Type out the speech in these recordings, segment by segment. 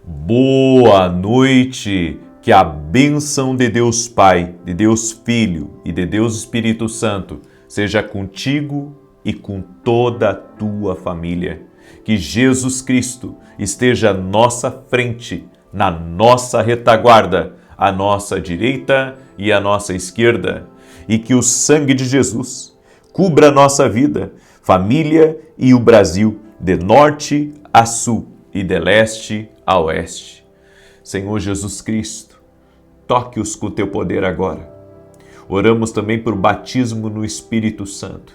Boa noite, que a bênção de Deus Pai, de Deus Filho e de Deus Espírito Santo seja contigo e com toda a tua família. Que Jesus Cristo esteja à nossa frente, na nossa retaguarda, à nossa direita e à nossa esquerda. E que o sangue de Jesus cubra a nossa vida, família e o Brasil, de norte a sul e de leste a oeste. Senhor Jesus Cristo, toque-os com o teu poder agora. Oramos também por batismo no Espírito Santo,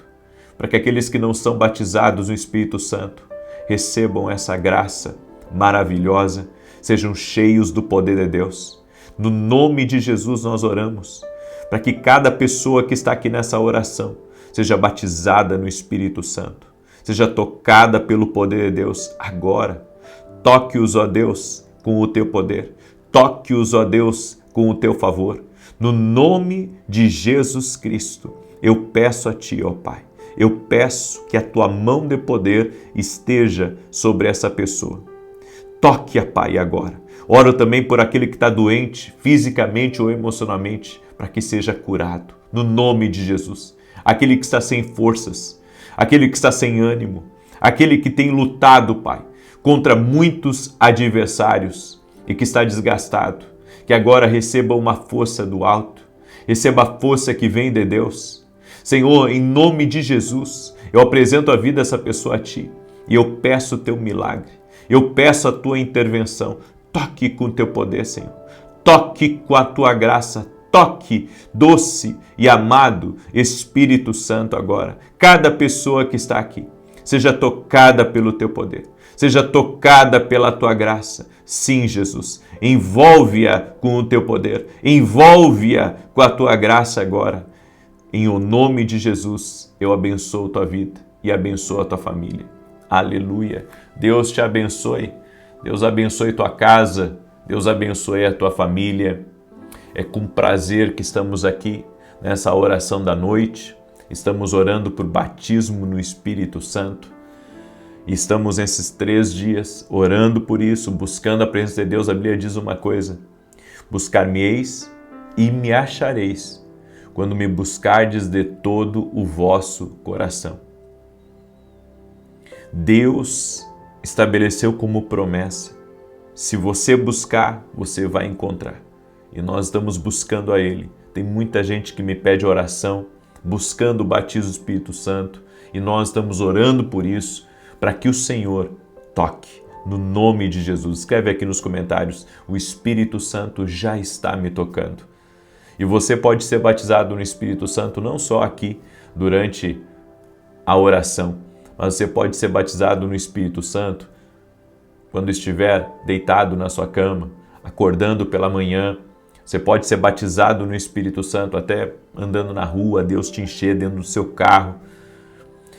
para que aqueles que não são batizados no Espírito Santo recebam essa graça maravilhosa, sejam cheios do poder de Deus. No nome de Jesus nós oramos, para que cada pessoa que está aqui nessa oração seja batizada no Espírito Santo, seja tocada pelo poder de Deus agora. Toque-os, ó Deus, com o teu poder. Toque-os, ó Deus, com o teu favor. No nome de Jesus Cristo, eu peço a ti, ó Pai, eu peço que a tua mão de poder esteja sobre essa pessoa. Toque a Pai agora. Oro também por aquele que está doente, fisicamente ou emocionalmente, para que seja curado, no nome de Jesus. Aquele que está sem forças, aquele que está sem ânimo, aquele que tem lutado, Pai, contra muitos adversários e que está desgastado, que agora receba uma força do alto, receba a força que vem de Deus. Senhor, em nome de Jesus, eu apresento a vida dessa pessoa a Ti e eu peço o Teu milagre, eu peço a Tua intervenção. Toque com o Teu poder, Senhor, toque com a Tua graça, toque, doce e amado Espírito Santo agora. Cada pessoa que está aqui, seja tocada pelo Teu poder, seja tocada pela Tua graça. Sim, Jesus, envolve-a com o Teu poder, envolve-a com a Tua graça agora. Em o nome de Jesus, eu abençoo Tua vida e abençoo a Tua família. Aleluia. Deus te abençoe. Deus abençoe tua casa. Deus abençoe a tua família. É com prazer que estamos aqui nessa oração da noite. Estamos orando por batismo no Espírito Santo. E estamos nesses 3 dias orando por isso, buscando a presença de Deus. A Bíblia diz uma coisa: buscar-me-eis e me achareis, quando me buscardes de todo o vosso coração. Deus estabeleceu como promessa: se você buscar, você vai encontrar. E nós estamos buscando a Ele. Tem muita gente que me pede oração, buscando o batismo do Espírito Santo, e nós estamos orando por isso, para que o Senhor toque, no nome de Jesus. Escreve aqui nos comentários: o Espírito Santo já está me tocando. E você pode ser batizado no Espírito Santo não só aqui, durante a oração, mas você pode ser batizado no Espírito Santo quando estiver deitado na sua cama, acordando pela manhã. Você pode ser batizado no Espírito Santo até andando na rua, Deus te encher dentro do seu carro.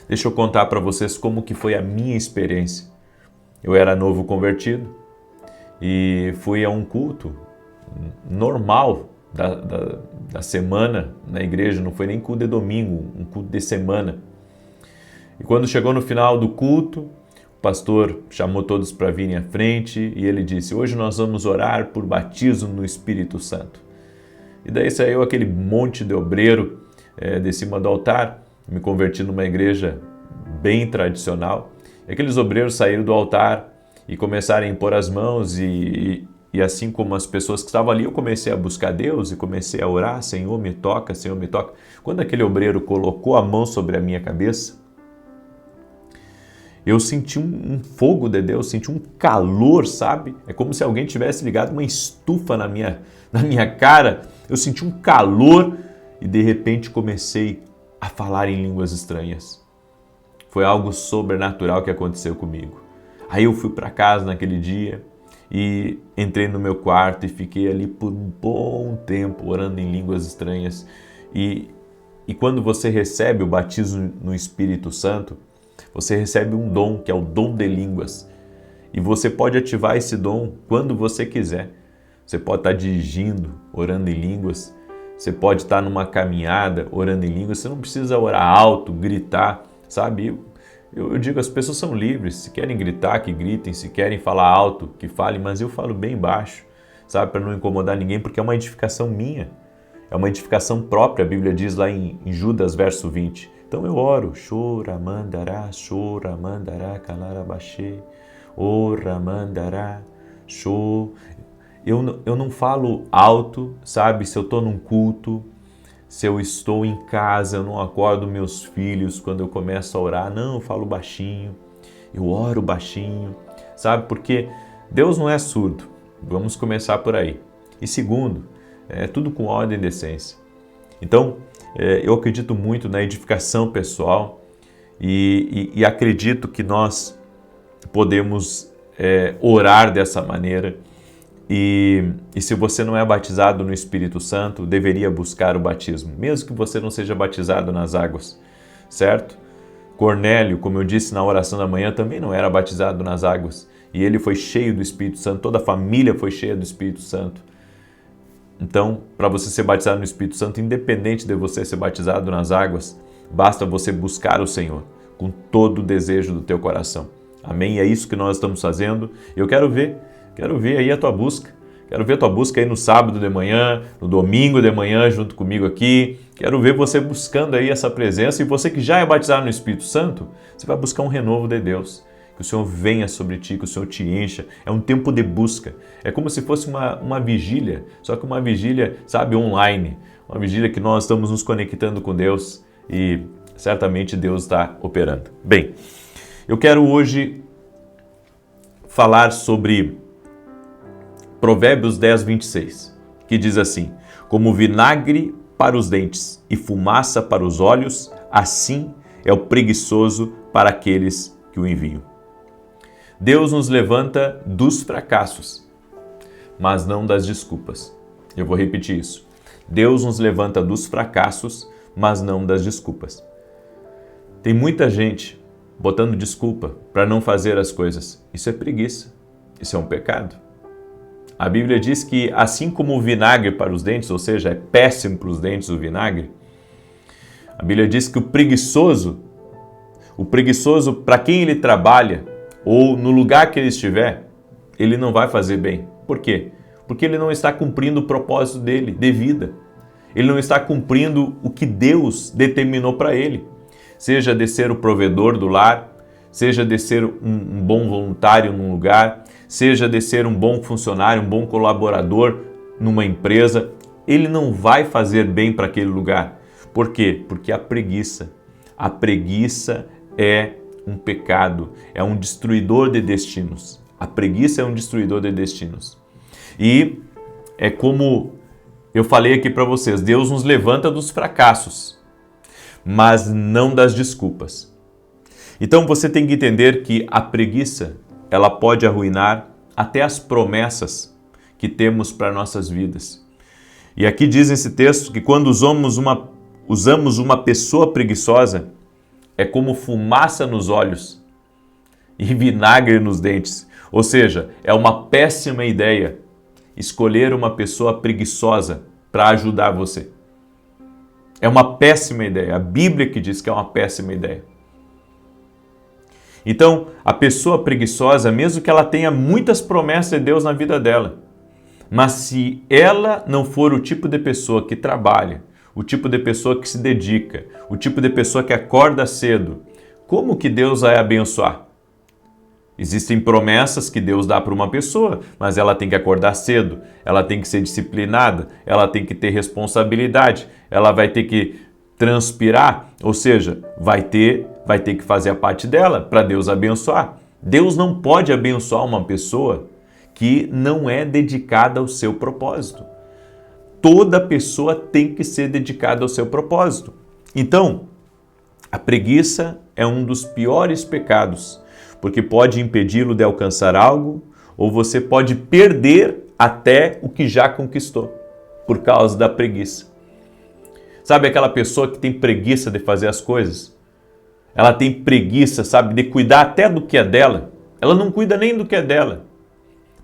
Deixa eu contar para vocês como que foi a minha experiência. Eu era novo convertido e fui a um culto normal da semana na igreja, não foi nem culto de domingo, um culto de semana. E quando chegou no final do culto, o pastor chamou todos para virem à frente e ele disse: hoje nós vamos orar por batismo no Espírito Santo. E daí saiu aquele monte de obreiro de cima do altar. Me converti numa igreja bem tradicional. E aqueles obreiros saíram do altar e começaram a impor as mãos e assim como as pessoas que estavam ali, eu comecei a buscar Deus e comecei a orar: Senhor, me toca, Senhor, me toca. Quando aquele obreiro colocou a mão sobre a minha cabeça, eu senti um fogo de Deus, senti um calor, sabe? É como se alguém tivesse ligado uma estufa na minha cara. Eu senti um calor e de repente comecei a falar em línguas estranhas. Foi algo sobrenatural que aconteceu comigo. Aí eu fui para casa naquele dia e entrei no meu quarto e fiquei ali por um bom tempo orando em línguas estranhas. E quando você recebe o batismo no Espírito Santo, você recebe um dom, que é o dom de línguas. E você pode ativar esse dom quando você quiser. Você pode estar dirigindo, orando em línguas. Você pode estar numa caminhada, orando em línguas. Você não precisa orar alto, gritar, sabe? Eu digo, as pessoas são livres, se querem gritar, que gritem, se querem falar alto, que falem, mas eu falo bem baixo, sabe, para não incomodar ninguém, porque é uma edificação minha, é uma edificação própria, a Bíblia diz lá em Judas, verso 20. Então eu oro, chora, mandará, calarabaxê, ora, mandará, show. Eu não falo alto, sabe, se eu estou num culto, se eu estou em casa, eu não acordo meus filhos quando eu começo a orar, não, eu falo baixinho, eu oro baixinho, sabe? Porque Deus não é surdo, vamos começar por aí. E segundo, é tudo com ordem e decência. Então, eu acredito muito na edificação pessoal e acredito que nós podemos orar dessa maneira. E se você não é batizado no Espírito Santo, deveria buscar o batismo, mesmo que você não seja batizado nas águas, certo? Cornélio, como eu disse na oração da manhã, também não era batizado nas águas, e ele foi cheio do Espírito Santo, toda a família foi cheia do Espírito Santo. Então, para você ser batizado no Espírito Santo, independente de você ser batizado nas águas, basta você buscar o Senhor com todo o desejo do teu coração. Amém? É isso que nós estamos fazendo. Eu quero ver aí a tua busca. Quero ver a tua busca aí no sábado de manhã, no domingo de manhã, junto comigo aqui. Quero ver você buscando aí essa presença. E você que já é batizado no Espírito Santo, você vai buscar um renovo de Deus. Que o Senhor venha sobre ti, que o Senhor te encha. É um tempo de busca. É como se fosse uma vigília, só que uma vigília, sabe, online. Uma vigília que nós estamos nos conectando com Deus e certamente Deus está operando. Bem, eu quero hoje falar sobre Provérbios 10, 26, que diz assim: como vinagre para os dentes e fumaça para os olhos, assim é o preguiçoso para aqueles que o enviam. Deus nos levanta dos fracassos, mas não das desculpas. Eu vou repetir isso. Deus nos levanta dos fracassos, mas não das desculpas. Tem muita gente botando desculpa para não fazer as coisas. Isso é preguiça. Isso é um pecado. A Bíblia diz que assim como o vinagre para os dentes, ou seja, é péssimo para os dentes o vinagre, a Bíblia diz que o preguiçoso para quem ele trabalha, ou no lugar que ele estiver, ele não vai fazer bem. Por quê? Porque ele não está cumprindo o propósito dele, de vida. Ele não está cumprindo o que Deus determinou para ele. Seja de ser o provedor do lar, seja de ser um bom voluntário num lugar, seja de ser um bom funcionário, um bom colaborador numa empresa, ele não vai fazer bem para aquele lugar. Por quê? Porque a preguiça é um pecado, é um destruidor de destinos. A preguiça é um destruidor de destinos. E é como eu falei aqui para vocês, Deus nos levanta dos fracassos, mas não das desculpas. Então você tem que entender que a preguiça, ela pode arruinar até as promessas que temos para nossas vidas. E aqui diz esse texto que quando usamos uma pessoa preguiçosa, é como fumaça nos olhos e vinagre nos dentes. Ou seja, é uma péssima ideia escolher uma pessoa preguiçosa para ajudar você. É uma péssima ideia. A Bíblia que diz que é uma péssima ideia. Então, a pessoa preguiçosa, mesmo que ela tenha muitas promessas de Deus na vida dela, mas se ela não for o tipo de pessoa que trabalha, o tipo de pessoa que se dedica, o tipo de pessoa que acorda cedo, como que Deus vai abençoar? Existem promessas que Deus dá para uma pessoa, mas ela tem que acordar cedo, ela tem que ser disciplinada, ela tem que ter responsabilidade, ela vai ter que transpirar, ou seja, vai ter que fazer a parte dela para Deus abençoar. Deus não pode abençoar uma pessoa que não é dedicada ao seu propósito. Toda pessoa tem que ser dedicada ao seu propósito. Então, a preguiça é um dos piores pecados, porque pode impedi-lo de alcançar algo, ou você pode perder até o que já conquistou, por causa da preguiça. Sabe aquela pessoa que tem preguiça de fazer as coisas? Ela tem preguiça, sabe, de cuidar até do que é dela. Ela não cuida nem do que é dela.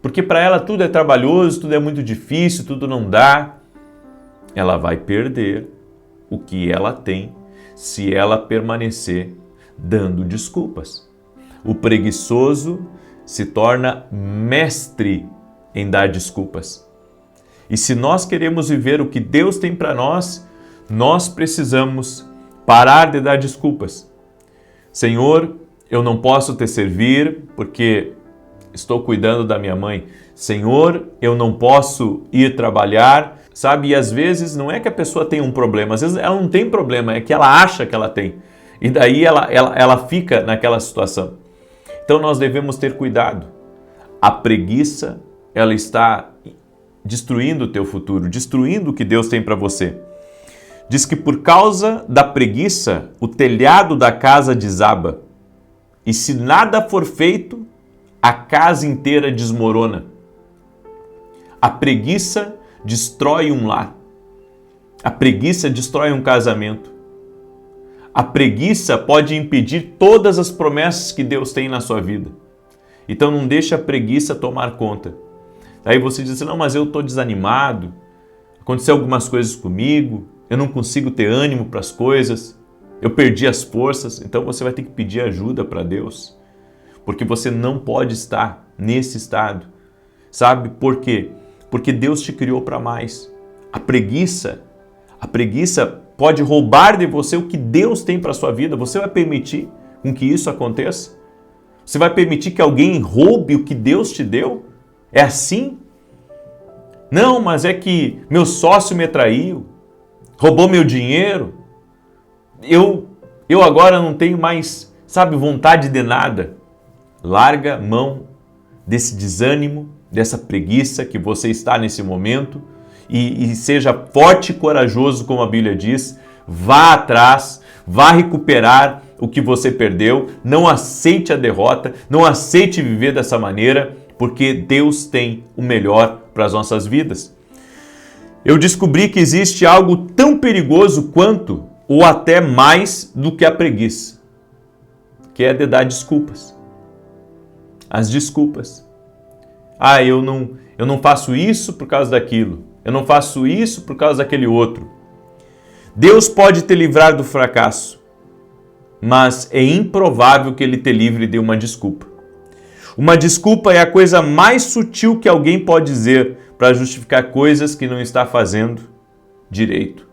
Porque para ela tudo é trabalhoso, tudo é muito difícil, tudo não dá. Ela vai perder o que ela tem se ela permanecer Dando desculpas. O preguiçoso se torna mestre em dar desculpas. E se nós queremos viver o que Deus tem para nós, nós precisamos parar de dar desculpas. Senhor, eu não posso te servir porque estou cuidando da minha mãe. Senhor, eu não posso ir trabalhar, sabe? E às vezes não é que a pessoa tem um problema, às vezes ela não tem problema, é que ela acha que ela tem. E daí ela fica naquela situação. Então nós devemos ter cuidado. A preguiça, ela está destruindo o teu futuro, destruindo o que Deus tem para você. Diz que por causa da preguiça, o telhado da casa desaba. E se nada for feito, a casa inteira desmorona. A preguiça destrói um lar. A preguiça destrói um casamento. A preguiça pode impedir todas as promessas que Deus tem na sua vida. Então não deixe a preguiça tomar conta. Aí você diz assim, não, mas eu estou desanimado, aconteceu algumas coisas comigo, eu não consigo ter ânimo para as coisas, eu perdi as forças. Então você vai ter que pedir ajuda para Deus, porque você não pode estar nesse estado. Sabe por quê? Porque Deus te criou para mais. A preguiça pode roubar de você o que Deus tem para a sua vida. Você vai permitir com que isso aconteça? Você vai permitir que alguém roube o que Deus te deu? É assim? Não, mas é que meu sócio me traiu, roubou meu dinheiro, eu agora não tenho mais, vontade de nada. Larga mão desse desânimo, dessa preguiça que você está nesse momento e seja forte e corajoso, como a Bíblia diz. Vá atrás, vá recuperar o que você perdeu, não aceite a derrota, não aceite viver dessa maneira, porque Deus tem o melhor para as nossas vidas. Eu descobri que existe algo tão perigoso quanto, ou até mais do que a preguiça, que é de dar desculpas. As desculpas. Eu não faço isso por causa daquilo, eu não faço isso por causa daquele outro. Deus pode te livrar do fracasso, mas é improvável que Ele te livre de uma desculpa. Uma desculpa é a coisa mais sutil que alguém pode dizer para justificar coisas que não está fazendo direito.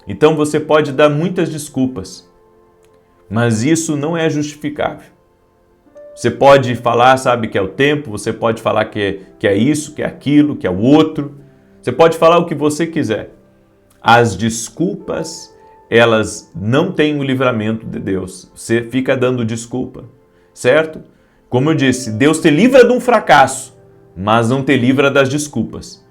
Então você pode dar muitas desculpas, mas isso não é justificável. Você pode falar, que é o tempo, você pode falar que é isso, que é aquilo, que é o outro. Você pode falar o que você quiser. As desculpas, elas não têm o livramento de Deus. Você fica dando desculpa, certo? Como eu disse, Deus te livra de um fracasso, mas não te livra das desculpas.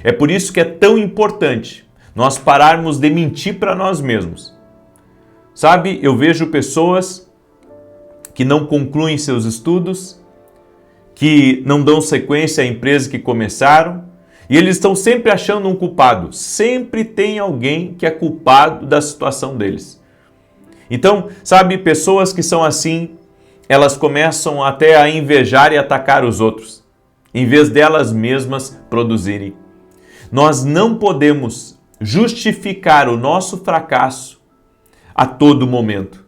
É por isso que é tão importante nós pararmos de mentir para nós mesmos. Eu vejo pessoas que não concluem seus estudos, que não dão sequência à empresa que começaram, e eles estão sempre achando um culpado. Sempre tem alguém que é culpado da situação deles. Então, pessoas que são assim, elas começam até a invejar e atacar os outros, em vez delas mesmas produzirem. Nós não podemos justificar o nosso fracasso a todo momento.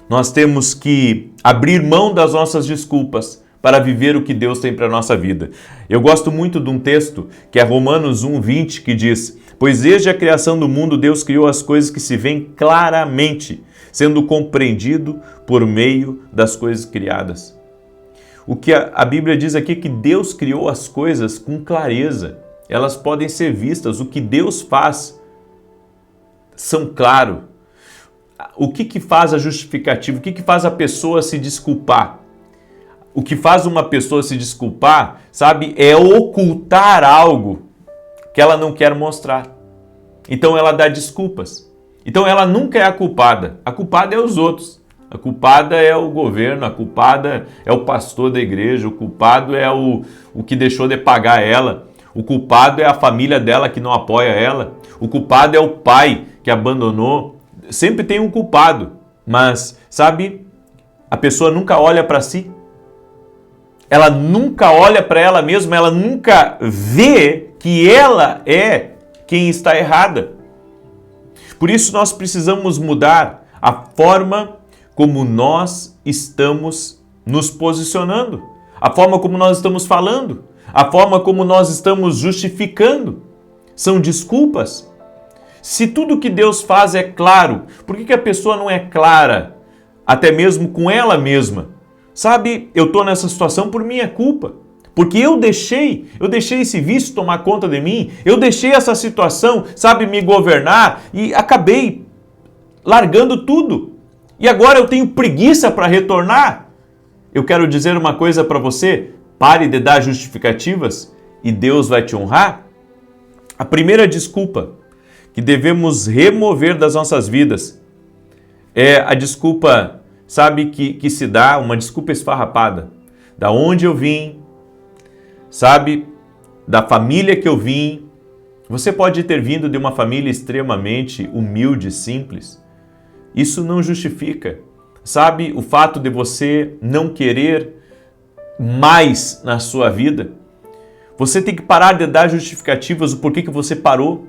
Nós temos que abrir mão das nossas desculpas para viver o que Deus tem para a nossa vida. Eu gosto muito de um texto que é Romanos 1:20, que diz: pois desde a criação do mundo Deus criou as coisas que se veem claramente, sendo compreendido por meio das coisas criadas. O que a Bíblia diz aqui é que Deus criou as coisas com clareza. Elas podem ser vistas. O que Deus faz são claros. O que faz a justificativa? O que faz a pessoa se desculpar? O que faz uma pessoa se desculpar, é ocultar algo que ela não quer mostrar. Então ela dá desculpas. Então ela nunca é a culpada. A culpada é os outros. A culpada é o governo, a culpada é o pastor da igreja, o culpado é o que deixou de pagar ela, o culpado é a família dela que não apoia ela, o culpado é o pai que abandonou. Sempre tem um culpado, mas, a pessoa nunca olha para si. Ela nunca olha para ela mesma, ela nunca vê que ela é quem está errada. Por isso nós precisamos mudar a forma como nós estamos nos posicionando, a forma como nós estamos falando, a forma como nós estamos justificando. São desculpas. Se tudo que Deus faz é claro, por que a pessoa não é clara, até mesmo com ela mesma? Sabe, eu estou nessa situação por minha culpa, porque eu deixei esse vício tomar conta de mim, eu deixei essa situação, sabe, me governar e acabei largando tudo. E agora eu tenho preguiça para retornar. Eu quero dizer uma coisa para você, pare de dar justificativas e Deus vai te honrar. A primeira desculpa que devemos remover das nossas vidas é a desculpa, sabe, que se dá, uma desculpa esfarrapada. Da onde eu vim, sabe, da família que eu vim. Você pode ter vindo de uma família extremamente humilde, simples. Isso não justifica, sabe, o fato de você não querer mais na sua vida. Você tem que parar de dar justificativas do porquê que você parou,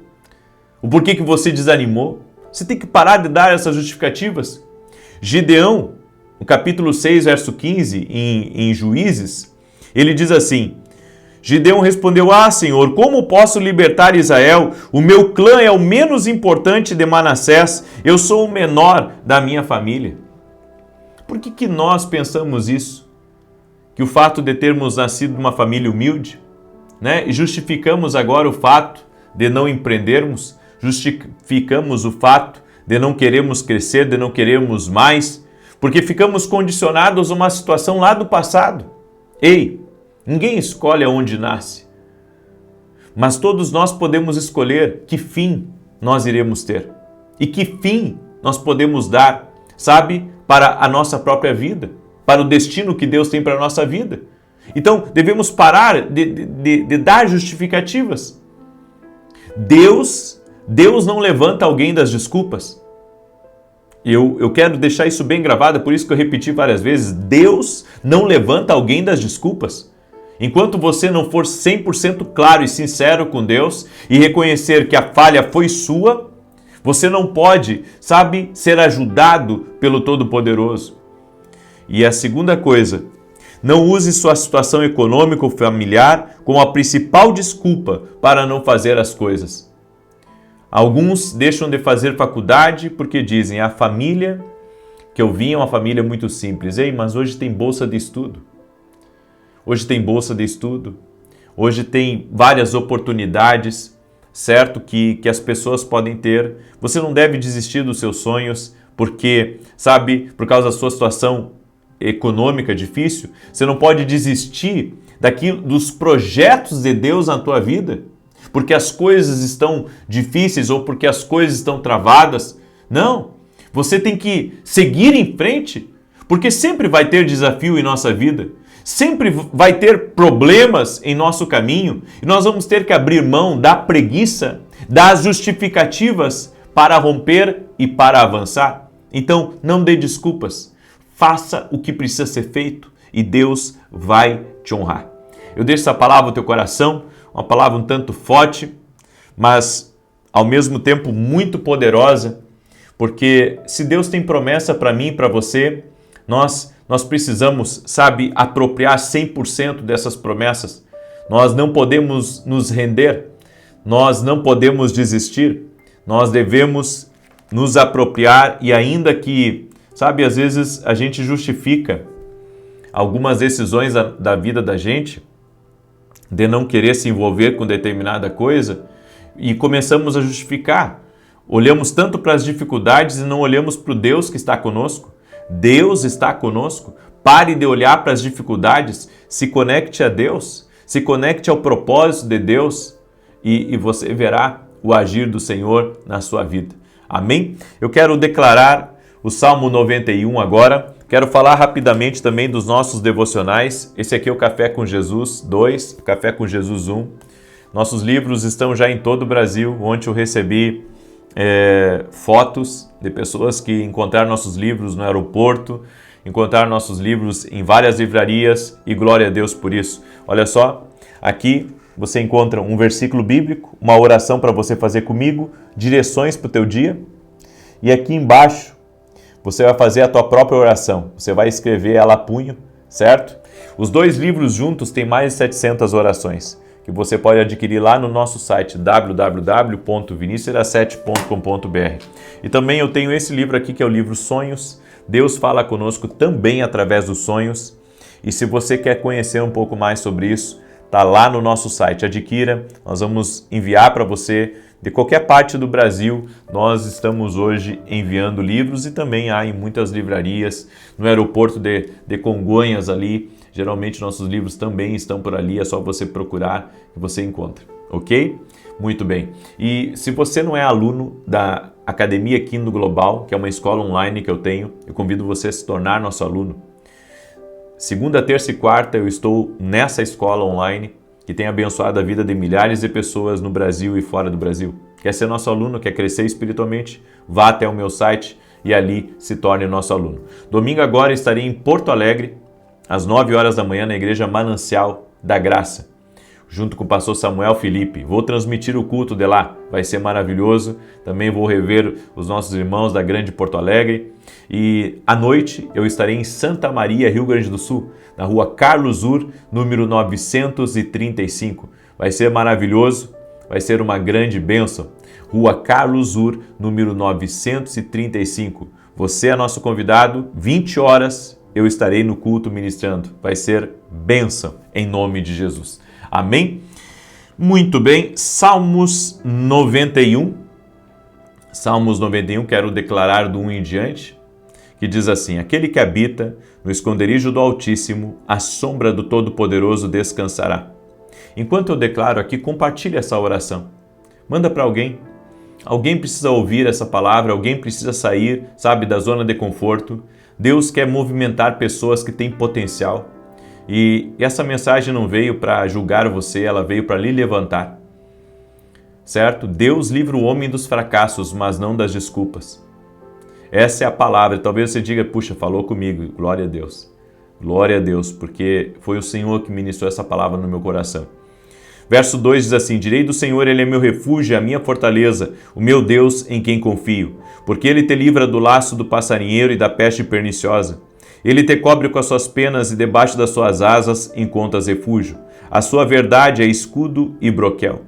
o porquê que você desanimou. Você tem que parar de dar essas justificativas. Gideão, no capítulo 6, verso 15, em Juízes, ele diz assim: Gideão respondeu: Senhor, como posso libertar Israel? O meu clã é o menos importante de Manassés, eu sou o menor da minha família. Por que nós pensamos isso? Que o fato de termos nascido numa família humilde, né? E justificamos agora o fato de não empreendermos, justificamos o fato de não queremos crescer, de não queremos mais, porque ficamos condicionados a uma situação lá do passado. Ei, ninguém escolhe aonde nasce, mas todos nós podemos escolher que fim nós iremos ter e que fim nós podemos dar, sabe, para a nossa própria vida, para o destino que Deus tem para a nossa vida. Então, devemos parar de dar justificativas. Deus não levanta alguém das desculpas. Eu quero deixar isso bem gravado, por isso que eu repeti várias vezes. Deus não levanta alguém das desculpas. Enquanto você não for 100% claro e sincero com Deus e reconhecer que a falha foi sua, você não pode, sabe, ser ajudado pelo Todo-Poderoso. E a segunda coisa, não use sua situação econômica ou familiar como a principal desculpa para não fazer as coisas. Alguns deixam de fazer faculdade porque dizem: a família que eu vim é uma família muito simples. Ei, mas hoje tem bolsa de estudo. Hoje tem bolsa de estudo. Hoje tem várias oportunidades, certo? Que as pessoas podem ter. Você não deve desistir dos seus sonhos porque, sabe, por causa da sua situação econômica difícil. Você não pode desistir dos projetos de Deus na tua vida porque as coisas estão difíceis ou porque as coisas estão travadas. Não, você tem que seguir em frente, porque sempre vai ter desafio em nossa vida, sempre vai ter problemas em nosso caminho e nós vamos ter que abrir mão da preguiça, das justificativas para romper e para avançar. Então, não dê desculpas, faça o que precisa ser feito e Deus vai te honrar. Eu deixo essa palavra no teu coração, uma palavra um tanto forte, mas ao mesmo tempo muito poderosa, porque se Deus tem promessa para mim e para você, nós precisamos, sabe, apropriar 100% dessas promessas. Nós não podemos nos render, nós não podemos desistir, nós devemos nos apropriar e ainda que, sabe, às vezes a gente justifica algumas decisões da vida da gente, de não querer se envolver com determinada coisa e começamos a justificar. Olhamos tanto para as dificuldades e não olhamos para o Deus que está conosco. Deus está conosco. Pare de olhar para as dificuldades, se conecte a Deus, se conecte ao propósito de Deus e você verá o agir do Senhor na sua vida. Amém? Eu quero declarar o Salmo 91 agora. Quero falar rapidamente também dos nossos devocionais. Esse aqui é o Café com Jesus 2, Café com Jesus 1. Nossos livros estão já em todo o Brasil. Ontem eu recebi fotos de pessoas que encontraram nossos livros no aeroporto, encontraram nossos livros em várias livrarias e glória a Deus por isso. Olha só, aqui você encontra um versículo bíblico, uma oração para você fazer comigo, direções para o teu dia. E aqui embaixo você vai fazer a tua própria oração. Você vai escrever ela a punho, certo? Os 2 livros juntos têm mais de 700 orações, que você pode adquirir lá no nosso site www.vinicius7.com.br. E também eu tenho esse livro aqui, que é o livro Sonhos. Deus fala conosco também através dos sonhos. E se você quer conhecer um pouco mais sobre isso, está lá no nosso site. Adquira, nós vamos enviar para você de qualquer parte do Brasil. Nós estamos hoje enviando livros e também há em muitas livrarias, no aeroporto de Congonhas ali. Geralmente nossos livros também estão por ali, é só você procurar que você encontra, ok? Muito bem. E se você não é aluno da Academia Kindle Global, que é uma escola online que eu tenho, eu convido você a se tornar nosso aluno. Segunda, terça e quarta eu estou nessa escola online que tem abençoado a vida de milhares de pessoas no Brasil e fora do Brasil. Quer ser nosso aluno, quer crescer espiritualmente? Vá até o meu site e ali se torne nosso aluno. Domingo agora estarei em Porto Alegre, às 9 horas da manhã, na Igreja Manancial da Graça, junto com o pastor Samuel Felipe. Vou transmitir o culto de lá, vai ser maravilhoso. Também vou rever os nossos irmãos da Grande Porto Alegre. E à noite eu estarei em Santa Maria, Rio Grande do Sul, na rua Carlos Ur, número 935. Vai ser maravilhoso, vai ser uma grande bênção. Rua Carlos Ur, número 935. Você é nosso convidado, 20 horas eu estarei no culto ministrando. Vai ser bênção em nome de Jesus. Amém? Muito bem, Salmos 91. Salmos 91, quero declarar do 1 em diante, que diz assim: aquele que habita no esconderijo do Altíssimo, à sombra do Todo-Poderoso descansará. Enquanto eu declaro aqui, compartilhe essa oração. Manda para alguém. Alguém precisa ouvir essa palavra, alguém precisa sair, sabe, da zona de conforto. Deus quer movimentar pessoas que têm potencial. E essa mensagem não veio para julgar você, ela veio para lhe levantar. Certo? Deus livra o homem dos fracassos, mas não das desculpas. Essa é a palavra. Talvez você diga, puxa, falou comigo. Glória a Deus. Glória a Deus, porque foi o Senhor que ministrou essa palavra no meu coração. Verso 2 diz assim: direi do Senhor, Ele é meu refúgio, a minha fortaleza, o meu Deus em quem confio. Porque Ele te livra do laço do passarinheiro e da peste perniciosa. Ele te cobre com as suas penas e debaixo das suas asas encontras refúgio. A sua verdade é escudo e broquel.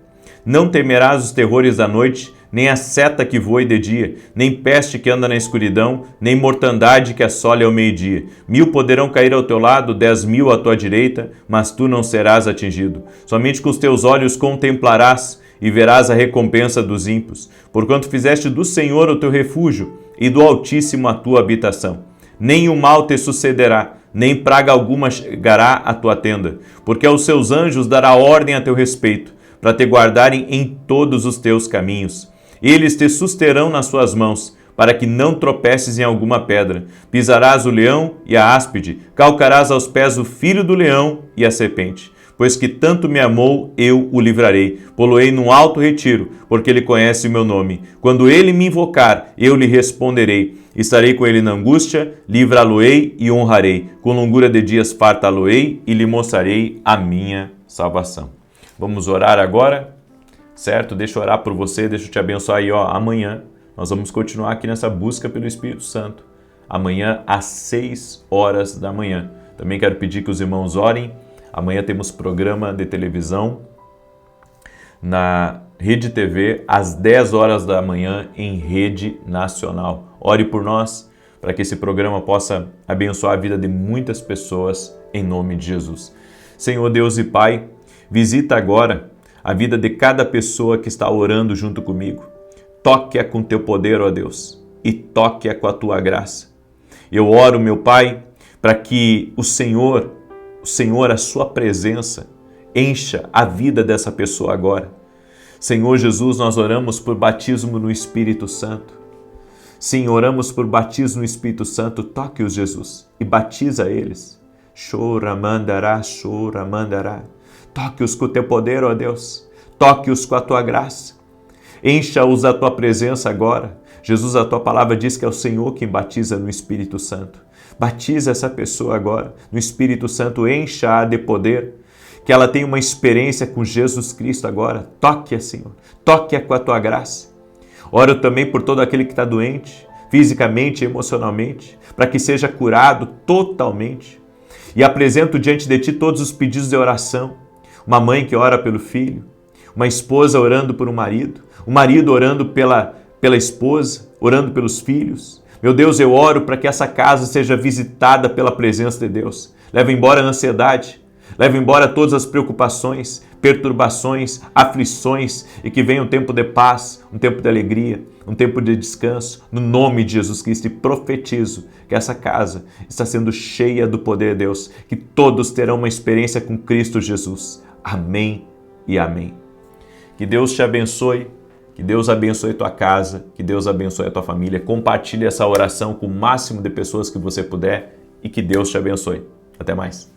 Não temerás os terrores da noite, nem a seta que voe de dia, nem peste que anda na escuridão, nem mortandade que assole ao meio-dia. 1000 poderão cair ao teu lado, 10.000 à tua direita, mas tu não serás atingido. Somente com os teus olhos contemplarás e verás a recompensa dos ímpios, porquanto fizeste do Senhor o teu refúgio e do Altíssimo a tua habitação. Nem o mal te sucederá, nem praga alguma chegará à tua tenda, porque aos seus anjos dará ordem a teu respeito, para te guardarem em todos os teus caminhos. Eles te susterão nas suas mãos, para que não tropeces em alguma pedra. Pisarás o leão e a áspide, calcarás aos pés o filho do leão e a serpente. Pois que tanto me amou, eu o livrarei. Poloei num alto retiro, porque ele conhece o meu nome. Quando ele me invocar, eu lhe responderei. Estarei com ele na angústia, livrá-lo-ei e honrarei. Com longura de dias fartá-lo-ei e lhe mostrarei a minha salvação. Vamos orar agora, certo? Deixa eu orar por você, deixa eu te abençoar aí, amanhã nós vamos continuar aqui nessa busca pelo Espírito Santo. Amanhã às 6 horas da manhã. Também quero pedir que os irmãos orem. Amanhã temos programa de televisão na Rede TV às 10 horas da manhã em rede nacional. Ore por nós para que esse programa possa abençoar a vida de muitas pessoas em nome de Jesus. Senhor Deus e Pai, visita agora a vida de cada pessoa que está orando junto comigo. Toque-a com teu poder, ó Deus, e toque-a com a tua graça. Eu oro, meu Pai, para que o Senhor, a sua presença, encha a vida dessa pessoa agora. Senhor Jesus, nós oramos por batismo no Espírito Santo. Sim, oramos por batismo no Espírito Santo. Toque-os, Jesus, e batiza eles. Choramandará, choramandará. Toque-os com o teu poder, ó Deus. Toque-os com a tua graça. Encha-os da tua presença agora. Jesus, a tua palavra diz que é o Senhor quem batiza no Espírito Santo. Batiza essa pessoa agora no Espírito Santo. Encha-a de poder. Que ela tenha uma experiência com Jesus Cristo agora. Toque-a, Senhor. Toque-a com a tua graça. Oro também por todo aquele que está doente. fisicamente e emocionalmente, para que seja curado totalmente. E apresento diante de Ti todos os pedidos de oração. Uma mãe que ora pelo filho, uma esposa orando por um marido orando pela esposa, orando pelos filhos. Meu Deus, eu oro para que essa casa seja visitada pela presença de Deus. Leva embora a ansiedade, leva embora todas as preocupações, perturbações, aflições e que venha um tempo de paz, um tempo de alegria, um tempo de descanso, no nome de Jesus Cristo. E profetizo que essa casa está sendo cheia do poder de Deus, que todos terão uma experiência com Cristo Jesus. Amém e amém. Que Deus te abençoe, que Deus abençoe a tua casa, que Deus abençoe a tua família. Compartilhe essa oração com o máximo de pessoas que você puder e que Deus te abençoe. Até mais.